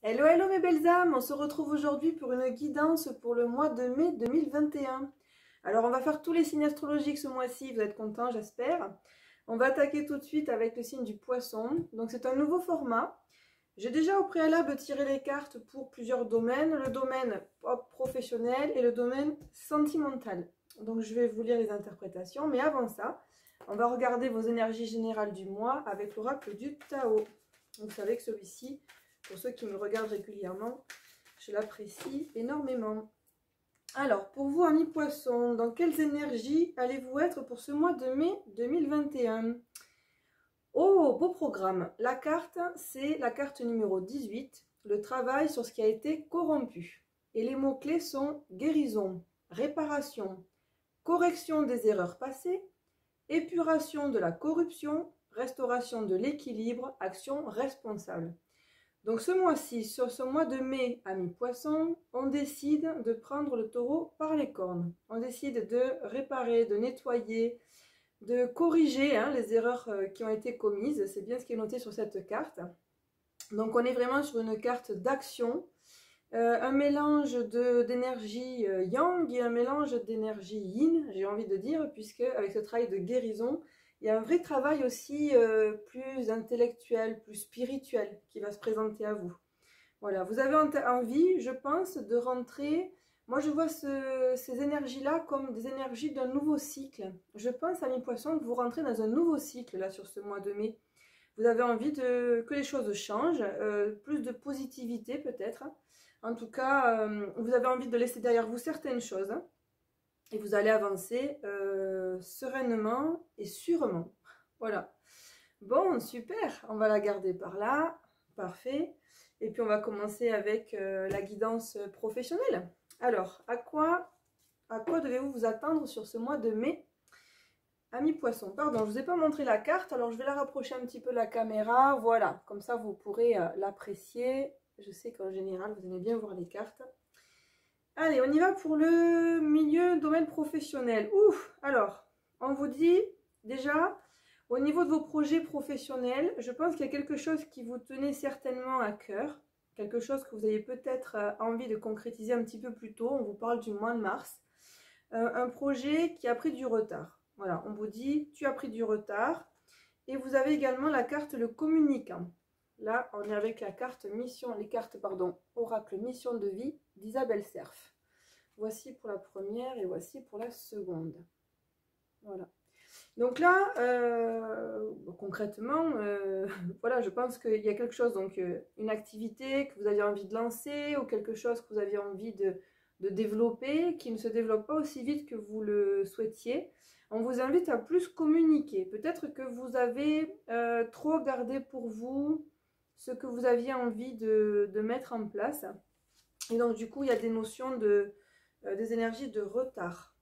Hello, hello mes belles âmes, on se retrouve aujourd'hui pour une guidance pour le mois de mai 2021. Alors on va faire tous les signes astrologiques ce mois-ci, vous êtes contents j'espère. On va attaquer tout de suite avec le signe du poisson, donc c'est un nouveau format. J'ai déjà au préalable tiré les cartes pour plusieurs domaines, le domaine professionnel et le domaine sentimental. Donc je vais vous lire les interprétations, mais avant ça, on va regarder vos énergies générales du mois avec l'oracle du Tao. Vous savez que celui-ci, pour ceux qui me regardent régulièrement, je l'apprécie énormément. Alors, pour vous, amis poissons, dans quelles énergies allez-vous être pour ce mois de mai 2021? Oh, beau programme. La carte, c'est la carte numéro 18, le travail sur ce qui a été corrompu. Et les mots-clés sont guérison, réparation, correction des erreurs passées, épuration de la corruption, restauration de l'équilibre, action responsable. Donc ce mois-ci, sur ce mois de mai, amis poissons, on décide de prendre le taureau par les cornes. On décide de réparer, de nettoyer, de corriger les erreurs qui ont été commises. C'est bien ce qui est noté sur cette carte. Donc on est vraiment sur une carte d'action, un mélange d'énergie yang et un mélange d'énergie yin, j'ai envie de dire, puisque avec ce travail de guérison, il y a un vrai travail aussi plus intellectuel, plus spirituel qui va se présenter à vous. Voilà, vous avez envie, je pense, de rentrer. Moi, je vois ces énergies-là comme des énergies d'un nouveau cycle. Je pense, amis poissons, que vous rentrez dans un nouveau cycle là sur ce mois de mai. Vous avez envie que les choses changent, plus de positivité peut-être. En tout cas, vous avez envie de laisser derrière vous certaines choses. Et vous allez avancer sereinement et sûrement. Voilà. Bon, super. On va la garder par là. Parfait. Et puis, on va commencer avec la guidance professionnelle. Alors, à quoi devez-vous vous attendre sur ce mois de mai? Amis poissons, pardon, je ne vous ai pas montré la carte. Alors, je vais la rapprocher un petit peu la caméra. Voilà. Comme ça, vous pourrez l'apprécier. Je sais qu'en général, vous aimez bien voir les cartes. Allez, on y va pour le milieu domaine professionnel. Ouf! Alors, on vous dit déjà, au niveau de vos projets professionnels, je pense qu'il y a quelque chose qui vous tenait certainement à cœur, quelque chose que vous avez peut-être envie de concrétiser un petit peu plus tôt. On vous parle du mois de mars. Un projet qui a pris du retard. Voilà, on vous dit, tu as pris du retard. Et vous avez également la carte le communicant. Là, on est avec la carte mission, oracle mission de vie d'Isabelle Serf. Voici pour la première et voici pour la seconde. Voilà. Donc là, concrètement, voilà, je pense qu'il y a quelque chose, donc une activité que vous aviez envie de lancer ou quelque chose que vous aviez envie de développer, qui ne se développe pas aussi vite que vous le souhaitiez. On vous invite à plus communiquer. Peut-être que vous avez trop gardé pour vous ce que vous aviez envie de mettre en place. Et donc, du coup, il y a des notions des énergies de retard.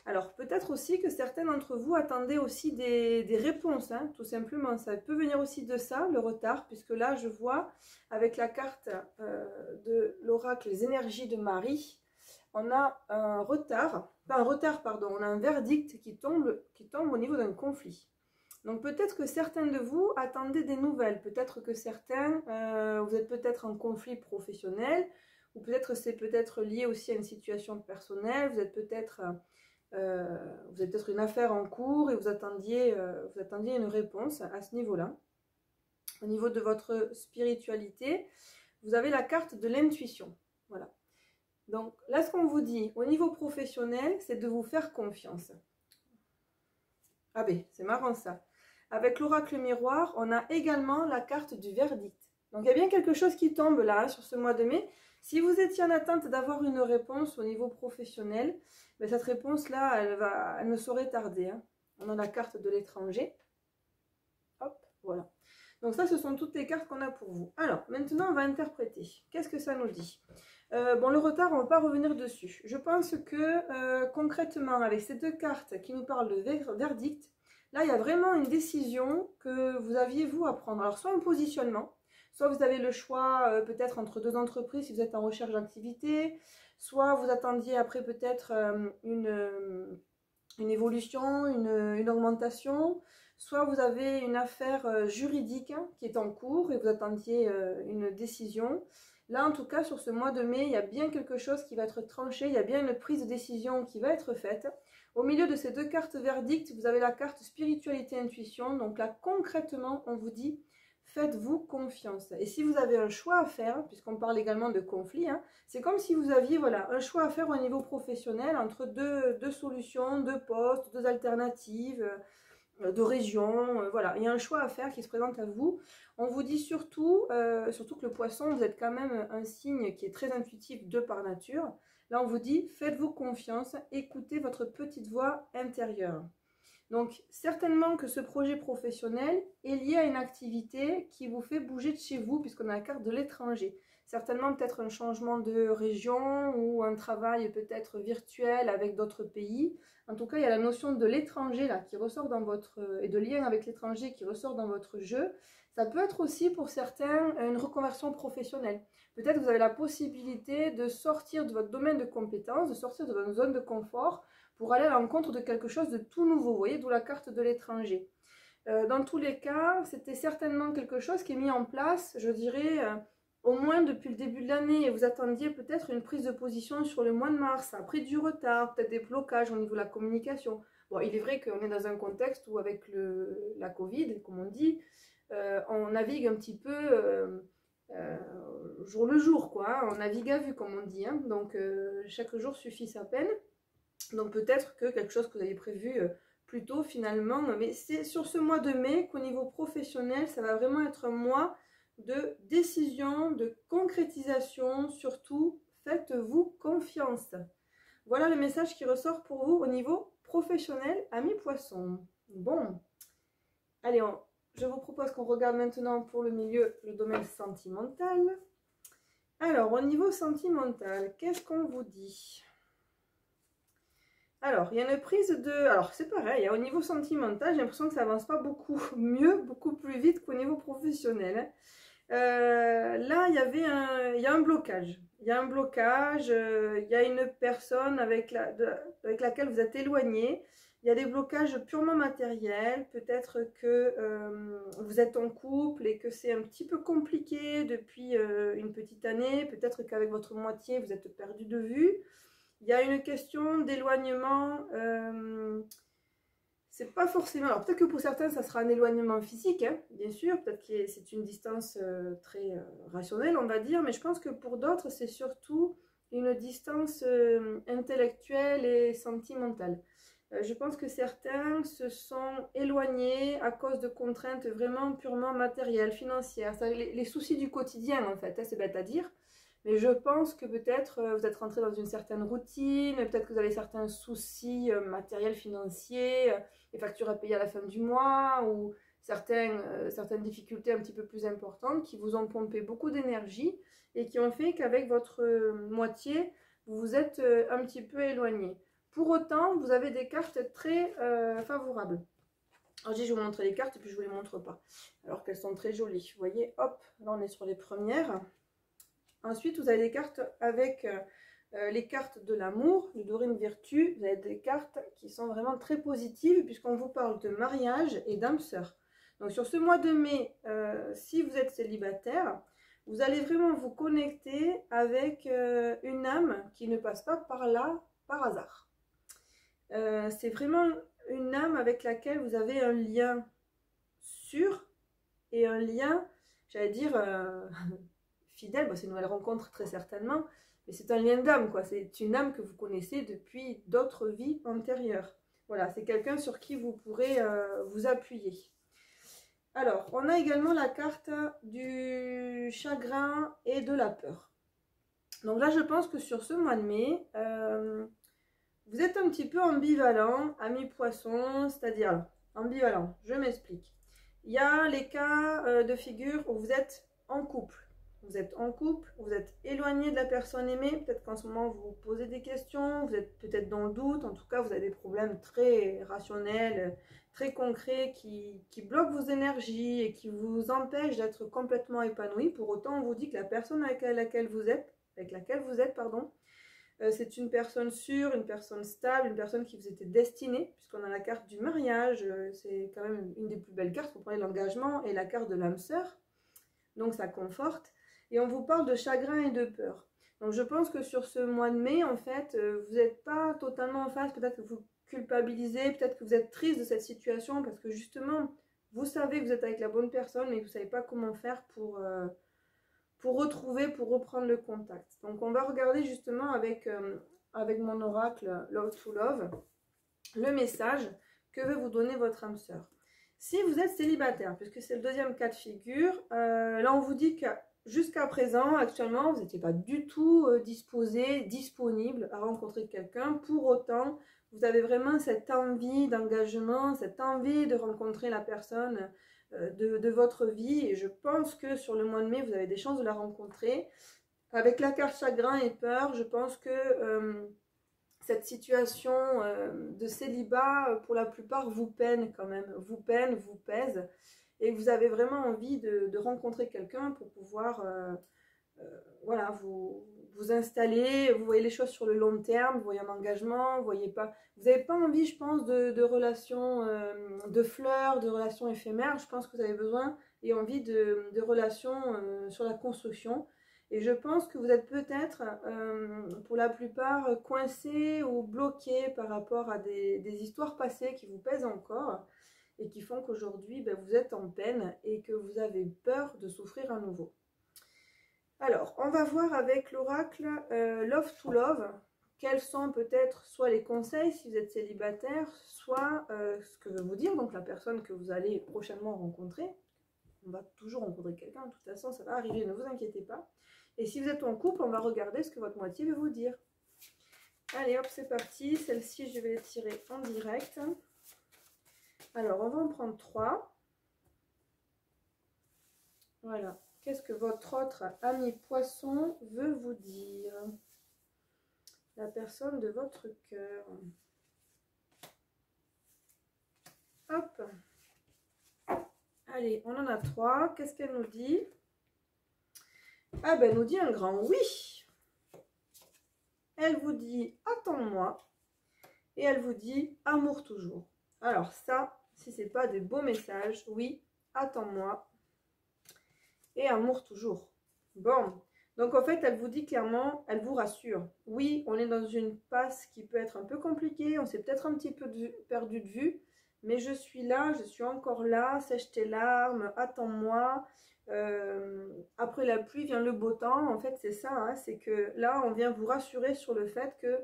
Alors, peut-être aussi que certains d'entre vous attendaient aussi des réponses, tout simplement. Ça peut venir aussi de ça, le retard, puisque là, je vois, avec la carte de l'oracle, les énergies de Marie, on a un retard, pas un retard, pardon, on a un verdict qui tombe au niveau d'un conflit. Donc peut-être que certains de vous attendaient des nouvelles, peut-être que certains, vous êtes peut-être en conflit professionnel, ou peut-être c'est peut-être lié aussi à une situation personnelle, vous êtes peut-être une affaire en cours et vous attendiez une réponse à ce niveau-là. Au niveau de votre spiritualité, vous avez la carte de l'intuition. Voilà. Donc là, ce qu'on vous dit au niveau professionnel, c'est de vous faire confiance. Ah ben, c'est marrant ça. Avec l'oracle miroir, on a également la carte du verdict. Donc il y a bien quelque chose qui tombe là sur ce mois de mai. Si vous étiez en attente d'avoir une réponse au niveau professionnel, ben cette réponse-là, elle ne saurait tarder. On a la carte de l'étranger. Hop, voilà. Donc ça, ce sont toutes les cartes qu'on a pour vous. Alors, maintenant, on va interpréter. Qu'est-ce que ça nous dit? Bon, le retard, on ne va pas revenir dessus. Je pense que concrètement, avec ces deux cartes qui nous parlent de verdict, là, il y a vraiment une décision que vous aviez, vous, à prendre. Alors, soit un positionnement, soit vous avez le choix peut-être entre deux entreprises si vous êtes en recherche d'activité, soit vous attendiez après peut-être une évolution, une augmentation, soit vous avez une affaire juridique qui est en cours et vous attendiez une décision. Là, en tout cas, sur ce mois de mai, il y a bien quelque chose qui va être tranché, il y a bien une prise de décision qui va être faite. Au milieu de ces deux cartes verdicts, vous avez la carte spiritualité intuition. Donc là, concrètement, on vous dit, faites-vous confiance. Et si vous avez un choix à faire, puisqu'on parle également de conflit, hein, c'est comme si vous aviez voilà, un choix à faire au niveau professionnel entre deux solutions, deux postes, deux alternatives, de région, voilà, il y a un choix à faire qui se présente à vous. On vous dit surtout que le poisson, vous êtes quand même un signe qui est très intuitif de par nature. Là, on vous dit, faites-vous confiance, écoutez votre petite voix intérieure. Donc, certainement que ce projet professionnel est lié à une activité qui vous fait bouger de chez vous, puisqu'on a la carte de l'étranger. Certainement peut-être un changement de région ou un travail peut-être virtuel avec d'autres pays. En tout cas, il y a la notion de l'étranger là qui ressort dans votre et de lien avec l'étranger qui ressort dans votre jeu. Ça peut être aussi pour certains une reconversion professionnelle. Peut-être que vous avez la possibilité de sortir de votre domaine de compétences, de sortir de votre zone de confort pour aller à l'encontre de quelque chose de tout nouveau. Vous voyez, d'où la carte de l'étranger. Dans tous les cas, c'était certainement quelque chose qui est mis en place, je dirais, au moins depuis le début de l'année. Et vous attendiez peut-être une prise de position sur le mois de mars. Ça a pris du retard, peut-être des blocages au niveau de la communication. Bon, il est vrai qu'on est dans un contexte où avec la Covid, comme on dit, on navigue un petit peu jour le jour, quoi. Hein. On navigue à vue, comme on dit. Hein. Donc, chaque jour suffit sa peine. Donc, peut-être que quelque chose que vous avez prévu plus tôt, finalement. Mais c'est sur ce mois de mai qu'au niveau professionnel, ça va vraiment être un mois de décision, de concrétisation. Surtout, faites-vous confiance. Voilà le message qui ressort pour vous au niveau professionnel, amis poissons. Bon, allez, je vous propose qu'on regarde maintenant pour le milieu, le domaine sentimental. Alors, au niveau sentimental, qu'est-ce qu'on vous dit? Alors, il y a une prise de... Alors, c'est pareil, au niveau sentimental, j'ai l'impression que ça avance pas beaucoup mieux, beaucoup plus vite qu'au niveau professionnel. Là, il y a un blocage. Il y a un blocage, il y a une personne avec laquelle vous êtes éloigné. Il y a des blocages purement matériels. Peut-être que vous êtes en couple et que c'est un petit peu compliqué depuis une petite année. Peut-être qu'avec votre moitié, vous êtes perdu de vue. Il y a une question d'éloignement. C'est pas forcément... Alors peut-être que pour certains, ça sera un éloignement physique, hein, bien sûr. Peut-être que c'est une distance très rationnelle, on va dire. Mais je pense que pour d'autres, c'est surtout une distance intellectuelle et sentimentale. Je pense que certains se sont éloignés à cause de contraintes vraiment purement matérielles, financières. Les soucis du quotidien, en fait, hein, c'est bête à dire. Mais je pense que peut-être vous êtes rentré dans une certaine routine, peut-être que vous avez certains soucis matériels, financiers, les factures à payer à la fin du mois, ou certaines difficultés un petit peu plus importantes qui vous ont pompé beaucoup d'énergie et qui ont fait qu'avec votre moitié, vous vous êtes un petit peu éloigné. Pour autant, vous avez des cartes très favorables. Alors, je vais vous montrer les cartes et puis je ne vous les montre pas, alors qu'elles sont très jolies. Vous voyez, hop, là on est sur les premières. Ensuite, vous avez des cartes avec les cartes de l'amour, de Dorine Virtue. Vous avez des cartes qui sont vraiment très positives puisqu'on vous parle de mariage et d'âme sœur. Donc sur ce mois de mai, si vous êtes célibataire, vous allez vraiment vous connecter avec une âme qui ne passe pas par là par hasard. C'est vraiment une âme avec laquelle vous avez un lien sûr et un lien, j'allais dire... fidèle, bon, c'est une nouvelle rencontre très certainement, mais c'est un lien d'âme, quoi. C'est une âme que vous connaissez depuis d'autres vies antérieures. Voilà, c'est quelqu'un sur qui vous pourrez vous appuyer. Alors, on a également la carte du chagrin et de la peur. Donc là, je pense que sur ce mois de mai, vous êtes un petit peu ambivalent, amis poissons, c'est-à-dire ambivalent, je m'explique. Il y a les cas de figure où vous êtes en couple. Vous êtes en couple, vous êtes éloigné de la personne aimée, peut-être qu'en ce moment vous vous posez des questions, vous êtes peut-être dans le doute, en tout cas vous avez des problèmes très rationnels, très concrets qui bloquent vos énergies et qui vous empêchent d'être complètement épanoui. Pour autant, on vous dit que la personne avec laquelle vous êtes, c'est une personne sûre, une personne stable, une personne qui vous était destinée, puisqu'on a la carte du mariage, c'est quand même une des plus belles cartes, vous prenez l'engagement, et la carte de l'âme sœur, donc ça conforte. et on vous parle de chagrin et de peur. Donc je pense que sur ce mois de mai, en fait, vous n'êtes pas totalement en phase, peut-être que vous culpabilisez, peut-être que vous êtes triste de cette situation parce que justement, vous savez que vous êtes avec la bonne personne, mais vous ne savez pas comment faire pour retrouver, pour reprendre le contact. Donc on va regarder justement avec mon oracle Love to Love, le message que veut vous donner votre âme sœur. Si vous êtes célibataire, puisque c'est le deuxième cas de figure, là on vous dit que jusqu'à présent, actuellement, vous n'étiez pas du tout disposé, disponible à rencontrer quelqu'un. Pour autant, vous avez vraiment cette envie d'engagement, cette envie de rencontrer la personne de votre vie. Et je pense que sur le mois de mai, vous avez des chances de la rencontrer. Avec la carte chagrin et peur, je pense que cette situation de célibat, pour la plupart, vous peine quand même. Vous peine, vous pèse. Et vous avez vraiment envie de rencontrer quelqu'un pour pouvoir voilà, vous installer, vous voyez les choses sur le long terme, vous voyez un engagement, vous n'avez pas envie, je pense, de relations de fleurs, de relations éphémères. Je pense que vous avez besoin et envie de relations sur la construction. Et je pense que vous êtes peut-être, pour la plupart, coincé ou bloqué par rapport à des histoires passées qui vous pèsent encore et qui font qu'aujourd'hui, vous êtes en peine et que vous avez peur de souffrir à nouveau. Alors, on va voir avec l'oracle Love to Love, quels sont peut-être soit les conseils si vous êtes célibataire, soit ce que veut vous dire, donc la personne que vous allez prochainement rencontrer. On va toujours rencontrer quelqu'un, de toute façon, ça va arriver, ne vous inquiétez pas. Et si vous êtes en couple, on va regarder ce que votre moitié veut vous dire. Allez, hop, c'est parti. Celle-ci, je vais les tirer en direct. Alors, on va en prendre 3. Voilà. Qu'est-ce que votre autre ami poisson veut vous dire? La personne de votre cœur. Hop. Allez, on en a 3. Qu'est-ce qu'elle nous dit? Ah ben, elle nous dit un grand oui. Elle vous dit attends-moi. Et elle vous dit amour toujours. Alors ça, si ce n'est pas des beaux messages, oui, attends-moi. Et amour toujours. Bon, donc en fait, elle vous dit clairement, elle vous rassure. Oui, on est dans une passe qui peut être un peu compliquée, on s'est peut-être un petit peu perdu de vue, mais je suis là, je suis encore là, sèche tes larmes, attends-moi. Après la pluie vient le beau temps, en fait c'est ça, hein, c'est que là on vient vous rassurer sur le fait que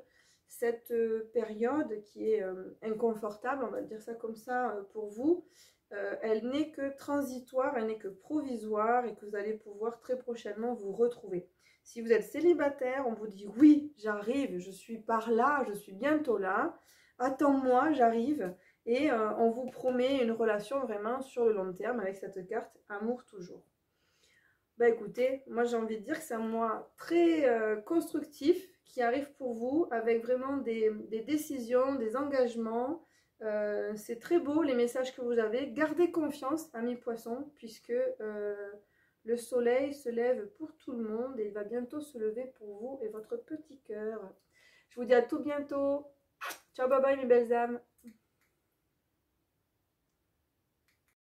cette période qui est inconfortable, on va dire ça comme ça pour vous, elle n'est que transitoire, elle n'est que provisoire et que vous allez pouvoir très prochainement vous retrouver. Si vous êtes célibataire, on vous dit oui, j'arrive, je suis par là, je suis bientôt là, attends-moi, j'arrive. Et on vous promet une relation vraiment sur le long terme avec cette carte amour toujours. Bah écoutez, moi j'ai envie de dire que c'est un mois très constructif qui arrive pour vous avec vraiment des décisions, des engagements. C'est très beau les messages que vous avez. Gardez confiance, amis poissons, puisque le soleil se lève pour tout le monde et il va bientôt se lever pour vous et votre petit cœur. Je vous dis à tout bientôt. Ciao, bye bye mes belles âmes.